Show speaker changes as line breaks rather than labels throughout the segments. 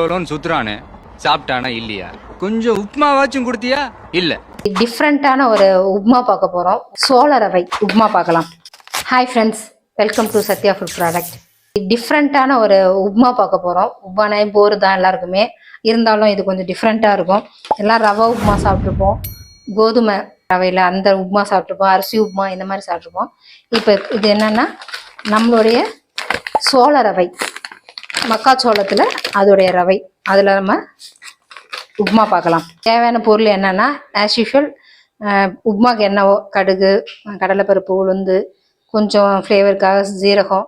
சுத்துறானே சாப்பிட்டானா இல்லையா? கொஞ்சம் உப்புமாவாச்சும் கொடுத்தியா? இல்ல.
டிஃப்ரெண்ட்டான ஒரு உப்மா பார்க்க போகிறோம். சோள ரவை உப்மா பார்க்கலாம். Hi friends, welcome to Sathya food product. டிஃப்ரெண்ட்டான ஒரு உப்மா பார்க்க போகிறோம். உப்மானே போர் தான் எல்லாருக்குமே, இருந்தாலும் இது கொஞ்சம் டிஃப்ரெண்ட்டாக இருக்கும். எல்லாம் ரவை உப்மா சாப்பிட்ருப்போம், கோதுமை ரவையில் அந்த உப்மா சாப்பிட்ருப்போம், அரிசி உப்மா இந்த மாதிரி சாப்பிட்ருப்போம். இப்போ இது என்னென்னா நம்மளுடைய சோள ரவை, மக்காச்சோளத்தில் அதோடைய ரவை, அதில் நம்ம உப்மா பார்க்கலாம். தேவையான பொருள் என்னென்னா ஆஸ் யூஷுவல் உப்மாக்கு என்னவோ கடுகு, கடலைப்பருப்பு, உளுந்து, கொஞ்சம் ஃப்ளேவருக்காக ஜீரகம்,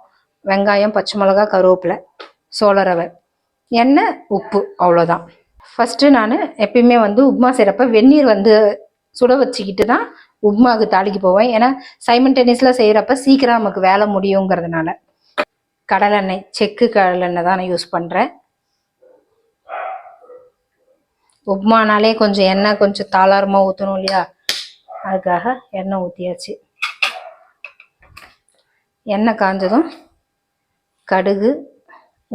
வெங்காயம், பச்சை மிளகா, கருவேப்பிலை, சோள ரவை, எண்ணெய், உப்பு, அவ்வளோதான். ஃபஸ்ட்டு நான் எப்பயுமே உப்மா செய்கிறப்ப வெந்நீர் சுட வச்சுக்கிட்டு தான் உப்மாவுக்கு தாளிக்கு போவேன். ஏன்னா சைமல்டேனியஸில் செய்கிறப்ப சீக்கிரம் நமக்கு வேலை முடியுங்கிறதுனால. கடலெண்ணெய், செக்கு கடலெண்ணெய் தான் நான் யூஸ் பண்ணுறேன். உப்மானாலே கொஞ்சம் எண்ணெய் கொஞ்சம் தாளாரமாக ஊற்றணும் இல்லையா, அதுக்காக எண்ணெய் ஊற்றியாச்சு. எண்ணெய் காஞ்சதும் கடுகு,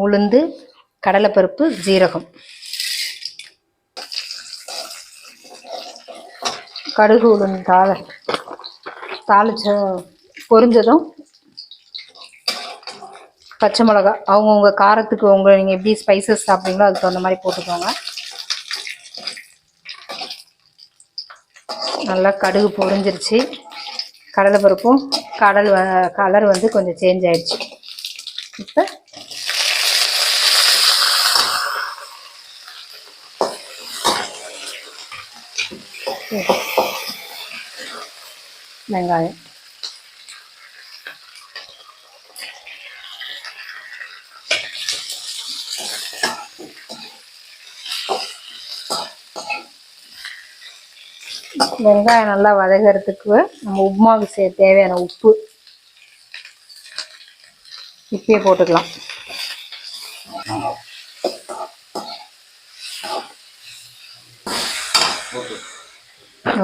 உளுந்து, கடலைப்பருப்பு, ஜீரகம், கடுகு உளுந்து தாளிச்ச பொரிஞ்சதும் பச்சை மிளகா, அவங்கவுங்க காரத்துக்கு நீங்கள் எப்படி ஸ்பைசஸ் சாப்பிட்றீங்களோ அதுக்கு தகுந்த மாதிரி போட்டுக்கோங்க. நல்லா கடுகு பொரிஞ்சிருச்சு. கடலைப்பருப்பும் கலர் கொஞ்சம் சேஞ்ச் ஆயிடுச்சு. இப்போ வெங்காயம், வெங்காயம் நல்லா வதகிறதுக்கு நம்ம உப்மாவுக்கு தேவையான உப்பு இப்பயே போட்டுக்கலாம்.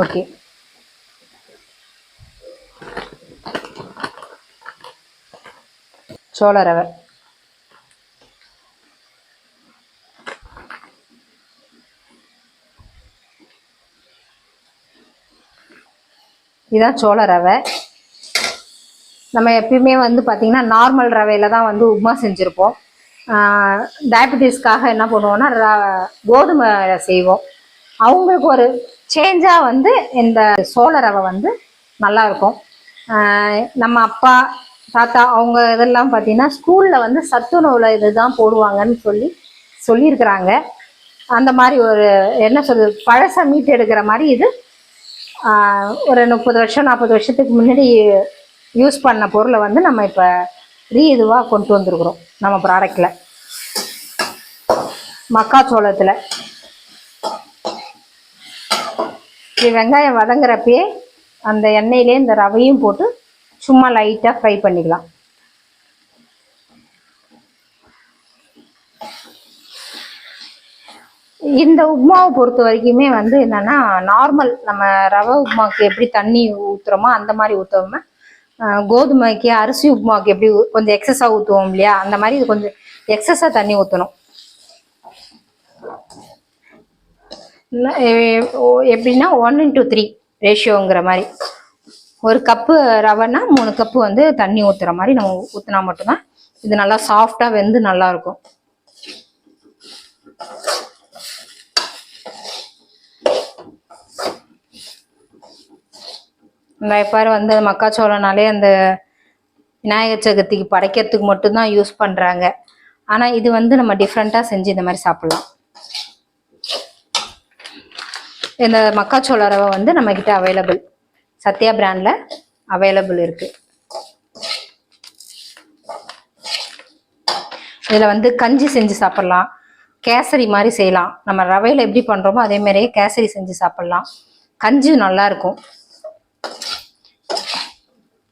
ஓகே, சோள ரவை, இதுதான் சோள ரவை. நம்ம எப்பயுமே பார்த்திங்கன்னா நார்மல் ரவையில் தான் உப்மா செஞ்சுருப்போம். டயபெட்டிஸ்க்காக என்ன பண்ணுவோம்னா கோதுமை செய்வோம். அவங்களுக்கு ஒரு சேஞ்சாக இந்த சோள ரவை நல்லாயிருக்கும். நம்ம அப்பா தாத்தா அவங்க இதெல்லாம் பார்த்திங்கன்னா ஸ்கூலில் சத்துணவில் இது தான் போடுவாங்கன்னு சொல்லியிருக்கிறாங்க. அந்த மாதிரி ஒரு என்ன சொல்கிறது, பழசை மீட்டு எடுக்கிற மாதிரி இது ஒரு 30 வருஷம் 40 வருஷத்துக்கு முன்னாடி யூஸ் பண்ண பொருளை நம்ம இப்போ இதுவாக கொண்டு வந்துருக்குறோம் நம்ம ப்ராடக்டில். மக்காச்சோளத்தில் வெங்காயம் வதங்குறப்பே அந்த எண்ணெயிலே இந்த ரவையும் போட்டு சும்மா லைட்டாக ஃப்ரை பண்ணிக்கலாம். இந்த உப்மாவை பொறுத்த வரைக்குமே என்னன்னா நார்மல் நம்ம ரவை உப்மாவுக்கு எப்படி தண்ணி ஊற்றுறோமோ அந்த மாதிரி ஊற்றாம, கோதுமைக்கு அரிசி உப்மாவுக்கு எப்படி கொஞ்சம் எக்ஸஸாக ஊற்றுவோம் இல்லையா, அந்த மாதிரி இது கொஞ்சம் எக்ஸஸாக தண்ணி ஊற்றணும். எப்படின்னா 1:3 ரேஷியோங்கிற மாதிரி. ஒரு கப்பு ரவைன்னா 3 கப்பு தண்ணி ஊற்றுற மாதிரி நம்ம ஊற்றினா மட்டும்தான் இது நல்லா சாஃப்டாக வெந்து நல்லாயிருக்கும். இந்த எப்பாரு மக்காச்சோளனாலே அந்த விநாயகர் சதுர்த்திக்கு படைக்கிறதுக்கு மட்டும்தான் யூஸ் பண்ணுறாங்க. ஆனால் இது நம்ம டிஃப்ரெண்ட்டாக செஞ்சு இந்த மாதிரி சாப்பிட்லாம். இந்த மக்காச்சோள ரவை நம்மக்கிட்ட அவைலபிள், சத்யா பிராண்டில் அவைலபிள் இருக்குது. இதில் கஞ்சி செஞ்சு சாப்பிட்லாம், கேசரி மாதிரி செய்யலாம். நம்ம ரவையில் எப்படி பண்ணுறோமோ அதே மாதிரியே கேசரி செஞ்சு சாப்பிட்லாம். கஞ்சி நல்லாயிருக்கும்.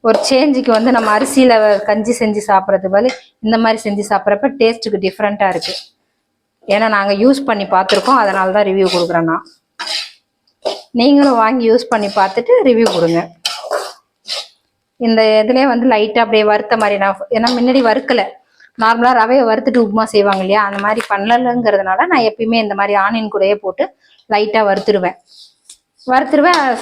ஒரு சேஞ்சுக்கு நம்ம அரிசியில் கஞ்சி செஞ்சு சாப்பிட்றது பதில் இந்த மாதிரி செஞ்சு சாப்பிட்றப்ப டேஸ்ட்டுக்கு டிஃப்ரெண்ட்டாக இருக்குது. ஏன்னா நாங்கள் யூஸ் பண்ணி பார்த்துருக்கோம், அதனால தான் ரிவ்யூ கொடுக்குறேன் நான். நீங்களும் வாங்கி யூஸ் பண்ணி பார்த்துட்டு ரிவ்யூ கொடுங்க. இந்த இதுலேயே லைட்டாக அப்படியே வறுத்த மாதிரி நான் ஏன்னா முன்னாடி வறுக்கலை, நார்மலாக ரவையை வறுத்துட்டு உப்புமா செய்வாங்க இல்லையா, அந்த மாதிரி பண்ணலங்கிறதுனால நான் எப்பயுமே இந்த மாதிரி ஆனியன் கூடயே போட்டு லைட்டாக வறுத்துருவேன்.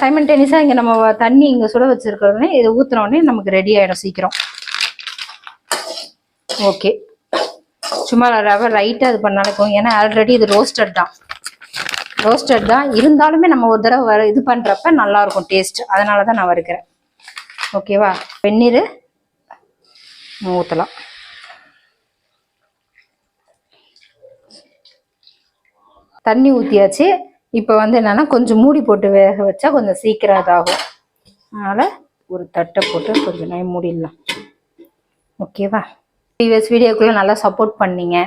சைமல்டேனியஸாக இங்கே நம்ம தண்ணி இங்கே சுட வச்சுருக்கிறோடனே இதை ஊற்றுனோடனே நமக்கு ரெடி ஆகிடும் சீக்கிரம். ஓகே, சும்மா ரவை லைட்டாக இது பண்ணாலும், ஏன்னா ஆல்ரெடி இது ரோஸ்டட் தான் இருந்தாலுமே நம்ம ஒரு தடவை இது பண்ணுறப்ப நல்லாயிருக்கும் டேஸ்ட், அதனால தான் நான் வறுக்கிறேன். ஓகேவா, வெந்நீர் ஊற்றலாம். தண்ணி ஊற்றியாச்சு. இப்போ வந்து என்னென்னா கொஞ்சம் மூடி போட்டு வேக வச்சா கொஞ்சம் சீக்கிரம் இதாகும். அதனால் ஒரு தட்டை போட்டு கொஞ்சம் நேரம் மூடிடலாம். ஓகேவா, ப்ரீவியஸ் வீடியோக்குள்ளே நல்லா சப்போர்ட் பண்ணீங்க.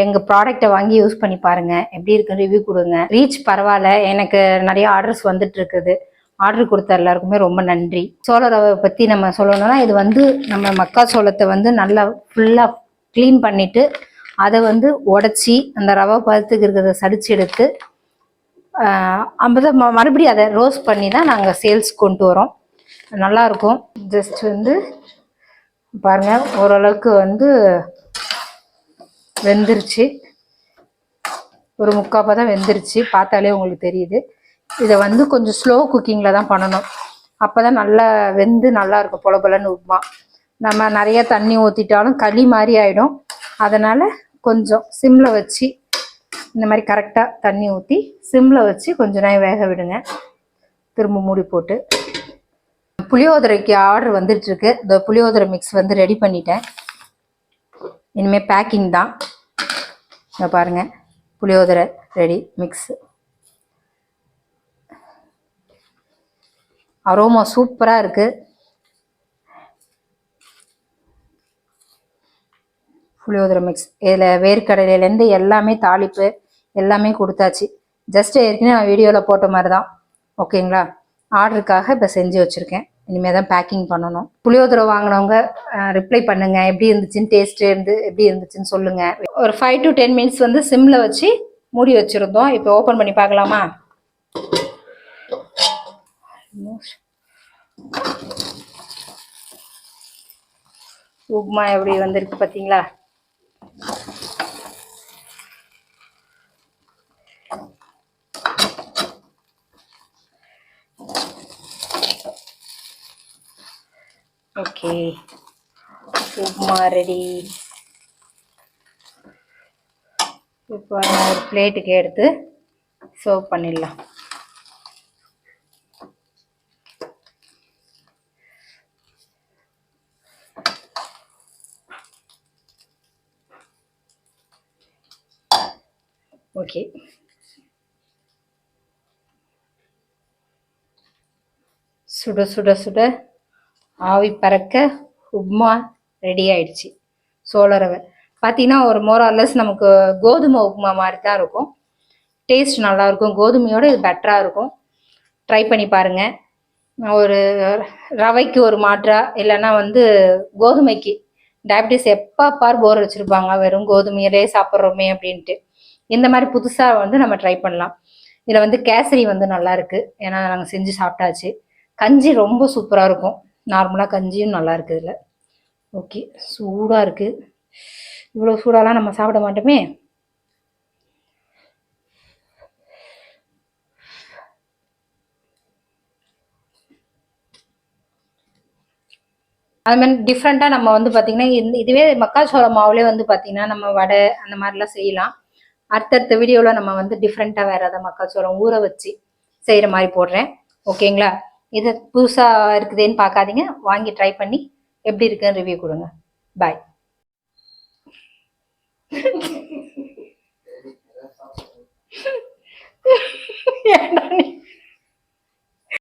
எங்கள் ப்ராடக்டை வாங்கி யூஸ் பண்ணி பாருங்கள், எப்படி இருக்குன்னு ரிவ்யூ கொடுங்க. ரீச் பரவாயில்ல, எனக்கு நிறைய ஆர்டர்ஸ் வந்துட்டு இருக்குது. ஆர்டர் கொடுத்த எல்லாருக்குமே ரொம்ப நன்றி. சோள ரவை பற்றி நம்ம சொல்லணும்னா, இது வந்து நம்ம மக்காச்சோளத்தை வந்து நல்லா ஃபுல்லாக க்ளீன் பண்ணிவிட்டு அதை வந்து உடச்சி அந்த ரவை பதத்துக்கு இருக்கிறத சடிச்சு எடுத்து அப்போதான் மறுபடியும் அதை ரோஸ்ட் பண்ணி தான் நாங்கள் சேல்ஸ் கொண்டு வரோம். நல்லாயிருக்கும். ஜஸ்ட் வந்து பாருங்கள், ஓரளவுக்கு வந்து வெந்துருச்சு, ஒரு 3/4 தான் வெந்துருச்சு, பார்த்தாலே உங்களுக்கு தெரியுது. இதை வந்து கொஞ்சம் ஸ்லோ குக்கிங்கில் தான் பண்ணணும், அப்போ தான் நல்லா வெந்து நல்லாயிருக்கும் பொல பொலன்னு உப்புமா. நம்ம நிறைய தண்ணி ஊற்றிட்டாலும் களி மாதிரி ஆகிடும். அதனால் கொஞ்சம் சிம்மில் வச்சு இந்த மாதிரி கரெக்டாக தண்ணி ஊற்றி சிம்மில் வச்சு கொஞ்சம் நேரம் வேக விடுங்க. திரும்ப மூடி போட்டு புளியோதரைக்கு ஆர்டர் வந்துட்டுருக்கு. இந்த புளியோதரை மிக்ஸ் வந்து ரெடி பண்ணிட்டேன். இனிமேல் பேக்கிங் தான். இதை பாருங்கள், புளியோதரை ரெடி மிக்ஸு. அரோமா சூப்பராக இருக்குது. புளியோதரை மிக்ஸ் இதில் வேர்க்கடலையிலேருந்து எல்லாமே தாளிப்பு எல்லாமே கொடுத்தாச்சு. ஜஸ்ட் ஏற்கனவே நான் வீடியோவில் போட்ட மாதிரி தான். ஓகேங்களா, ஆர்டருக்காக இப்போ செஞ்சு வச்சுருக்கேன். இனிமேல் தான் பேக்கிங் பண்ணணும். புளியோதரை வாங்கினவங்க ரிப்ளை பண்ணுங்கள், எப்படி இருந்துச்சுன்னு, டேஸ்ட்டு எப்படி இருந்துச்சுன்னு சொல்லுங்கள். ஒரு 5 to 10 மினிட்ஸ் வந்து சிம்மில் வச்சு மூடி வச்சுருந்தோம். இப்போ ஓப்பன் பண்ணி பார்க்கலாமா? உப்புமா எப்படி வந்திருக்கு பார்த்தீங்களா? Okay, upma ready. இப்போ நான் ஒரு பிளேட்டுக்கு எடுத்து சர்வ் பண்ணிடலாம். ஓகே, சுட சுட சுட ஆவி பறக்க உப்புமா ரெடி ஆயிடுச்சு. சோள ரவை பார்த்தீங்கன்னா ஒரு மோரார்லெஸ் நமக்கு கோதுமை உப்புமா மாதிரி தான் இருக்கும். டேஸ்ட் நல்லாயிருக்கும். கோதுமையோடு இது பெட்டராக இருக்கும். ட்ரை பண்ணி பாருங்கள். ஒரு ரவைக்கு ஒரு மாற்றா, இல்லைன்னா வந்து கோதுமைக்கு டயபிட்டிஸ் எப்போ பார் போர் வச்சுருப்பாங்க, வெறும் கோதுமையிலே சாப்பிட்றோமே அப்படின்ட்டு. இந்த மாதிரி புதுசாக வந்து நம்ம ட்ரை பண்ணலாம். இதில் வந்து கேசரி வந்து நல்லா இருக்கு, ஏன்னா நாங்கள் செஞ்சு சாப்பிட்டாச்சு. கஞ்சி ரொம்ப சூப்பராக இருக்கும். நார்மலாக கஞ்சியும் நல்லா இருக்குது இதில். ஓகே, சூடாக இருக்குது. இவ்வளோ சூடாலாம் நம்ம சாப்பிட மாட்டோமே. அது மாதிரி டிஃப்ரெண்ட்டாக நம்ம வந்து பார்த்திங்கன்னா இதுவே மக்காச்சோள மாவுலேயே வந்து பார்த்திங்கன்னா நம்ம வடை அந்த மாதிரிலாம் செய்யலாம். அடுத்தடுத்த வீடியோவில் நம்ம வந்து டிஃப்ரெண்ட்டாக வேறு ஏதாவது மக்காச்சோளம் ஊற வச்சு செய்கிற மாதிரி போடுறேன். ஓகேங்களா, இது புதுசாக இருக்குதுன்னு பார்க்காதீங்க, வாங்கி ட்ரை பண்ணி எப்படி இருக்குன்னு ரிவ்யூ கொடுங்க. பாய்.